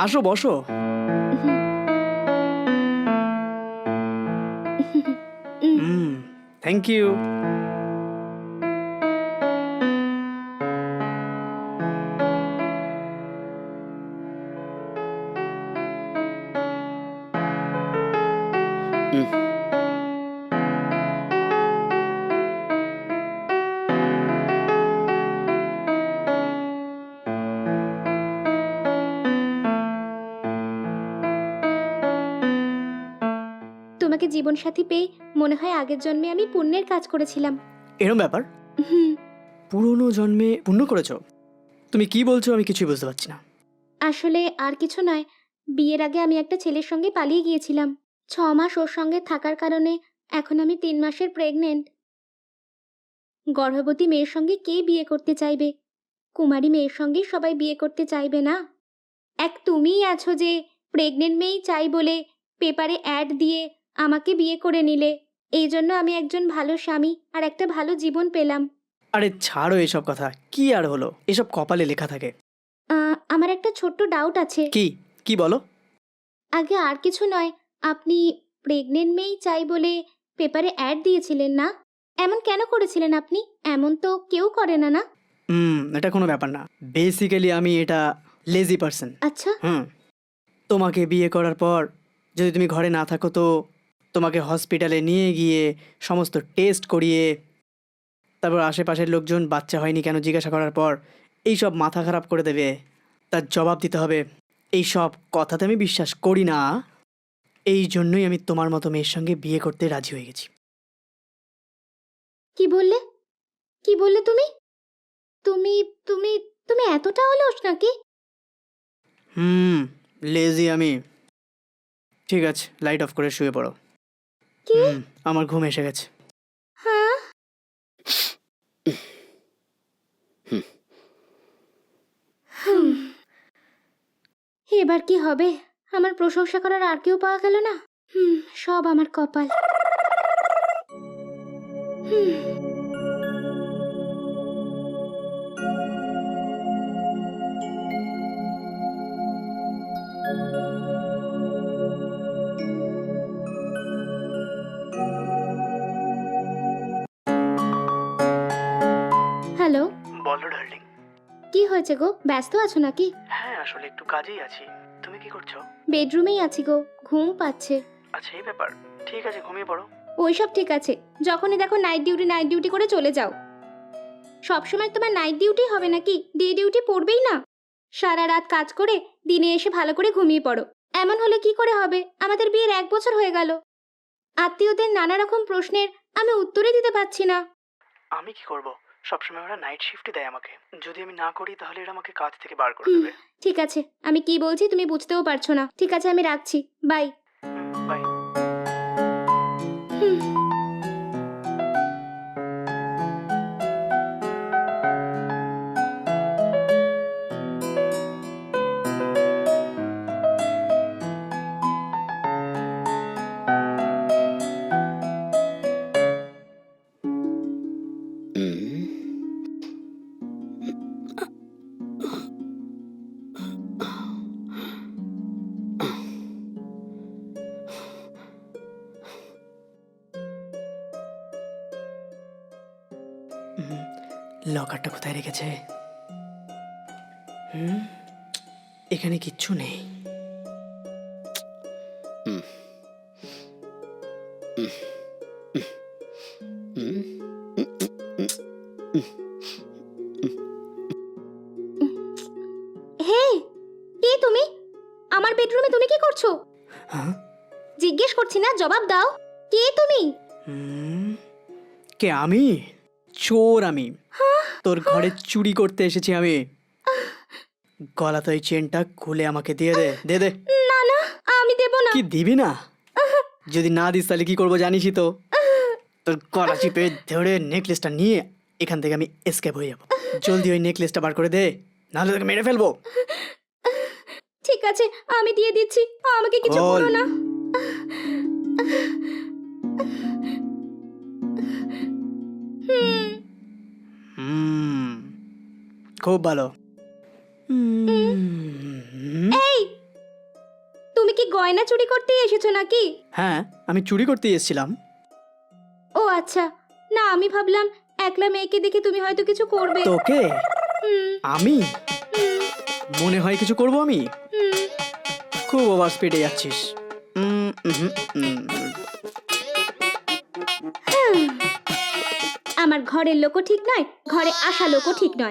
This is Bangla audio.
আসো বসো। Thank you. তোমাকে জীবনসাথী পেয়ে মনে হয় আগের জন্মে আমি পুণ্যের কাজ করেছিলাম। এরম ব্যাপার? পুরনো জন্মে পুণ্য করেছো? তুমি কি বলছো আমি কিছুই বুঝতে পারছি না। আসলে আর কিছু নয়, বিয়ের আগে আমি একটা ছেলের সঙ্গে পালিয়ে গিয়েছিলাম। 6 মাস ওর সঙ্গে থাকার কারণে এখন আমি 3 মাসের প্রেগনেন্ট। গর্ভবতী মেয়ের সঙ্গে কে বিয়ে করতে চাইবে? কুমারী মেয়ের সঙ্গে সবাই বিয়ে করতে চাইবে না। এক তুমিই আছো যে প্রেগনেন্ট মেয়েই চাই বলে পেপারে অ্যাড দিয়ে আমাকে বিয়ে করে নিলে। এই জন্য আমি একজন ভালো স্বামী আর একটা ভালো জীবন পেলাম। আরে ছাড়ো এসব কথা, কি আর হলো, এসব কপালে লেখা থাকে। আমার একটা ছোট্ট ডাউট আছে। কি কি বলো? আগে আর কিছু নয়, আপনি প্রেগনেন্ট মেয়েই চাই বলে পেপারে অ্যাড দিয়েছিলেন না? এমন কেন করেছিলেন আপনি? এমন তো কেউ করে না, না? এটা কোনো ব্যাপার না। বেসিক্যালি আমি এটা লেজি পার্সন। আচ্ছা। তোমাকে বিয়ে করার পর যদি তুমি ঘরে না থাকো তো তোমাকে হসপিটালে নিয়ে গিয়ে সমস্ত টেস্ট করিয়ে তারপর আশেপাশের লোকজন বাচ্চা হয়নি কেন জিজ্ঞাসা করার পর এইসব মাথা খারাপ করে দেবে, তার জবাব দিতে হবে। এই সব কথাতে আমি বিশ্বাস করি না। এই জন্যই আমি তোমার মতো মেয়ের সঙ্গে বিয়ে করতে রাজি হয়ে গেছি। কি বললে? কি বললে তুমি? তুমি তুমি তুমি এতটা অলস নাকি? লেজি আমি। ঠিক আছে, লাইট অফ করে শুয়ে পড়ো। কি? আমার ঘুম এসে গেছে। হ্যাঁ। এবার কি হবে? আমার প্রশংসা করার আর কেউ পাওয়া গেল না। সব আমার কপাল। হ্যালো। বলো ডার্লিং। কি হয়েছে গো? ব্যস্ত আছো নাকি? হ্যাঁ আসলে একটু কাজেই আছি। তুমি কি করছো? বেডরুমেই আছি গো, ঘুম পাচ্ছে। আচ্ছা এই ব্যাপার, ঠিক আছে ঘুমিয়ে পড়ো। ওইসব ঠিক আছে, যখনই দেখো নাইট ডিউটি করে চলে যাও। সবসময় তোমার নাইট ডিউটি হবে নাকি? ডে ডিউটি পড়বেই না। সারা রাত কাজ করে দিনে এসে ভালো করে ঘুমিয়ে পড়ো। এমন হলে কি করে হবে? আমাদের বিয়ের 1 বছর হয়ে গেল। আত্মীয়দের নানা রকম প্রশ্নের আমি উত্তরই দিতে পারছি না। আমি কি করব? সবসময় ওরা নাইট শিফটই দেয় আমাকে। যদি আমি না করি তাহলে এরা আমাকে কাজ থেকে বার করে দেবে। ঠিক আছে, আমি কি বলছি তুমি বুঝতেও পারছো না। ঠিক আছে, আমি রাখছি। বাই। বাই। লকারটা কোথায় রেখেছে? এখানে কিচ্ছু নেই। হে, কে তুমি? আমার বেডরুমে তুমি কি করছো? হ্যাঁ? জিজ্ঞেস করছি না, জবাব দাও। কে তুমি? কে আমি? চোর আমি। তোর ঘরে চুরি করতে এসেছি আমি। গলা তো এই চেনটা খুলে আমাকে দিয়ে দে, দে দে। না না, আমি দেব না। কি দিবি না? যদি না দিস তাহলে কি করবো জানিসই তো। তোর গলা চিপে ধরে নেকলেসটা নিয়ে এখান থেকে আমি এসকেপ হয়ে যাবো। জলদি ওই নেকলেসটা বার করে দে, নাহলে তোকে মেরে ফেলবো। ঠিক আছে, আমি দিয়ে দিচ্ছি। আমাকে কিছু খোল। করো না। খুব ভালো। এই, তুমি কি গয়না চুরি করতেই এসেছো নাকি? হ্যাঁ, আমি চুরি করতেই এসেছিলাম। ও আচ্ছা, না আমি ভাবলাম একলা মেয়েকে দেখে তুমি হয়তো কিছু করবে। তোকে? হুম, আমি? হুম, মনে হয় কিছু করব আমি? হুম। খুব ওভার স্পিডে যাচ্ছিস। উহুম, আমার ঘরের লোকও ঠিক নয়, ঘরে আসা লোকও ঠিক নয়।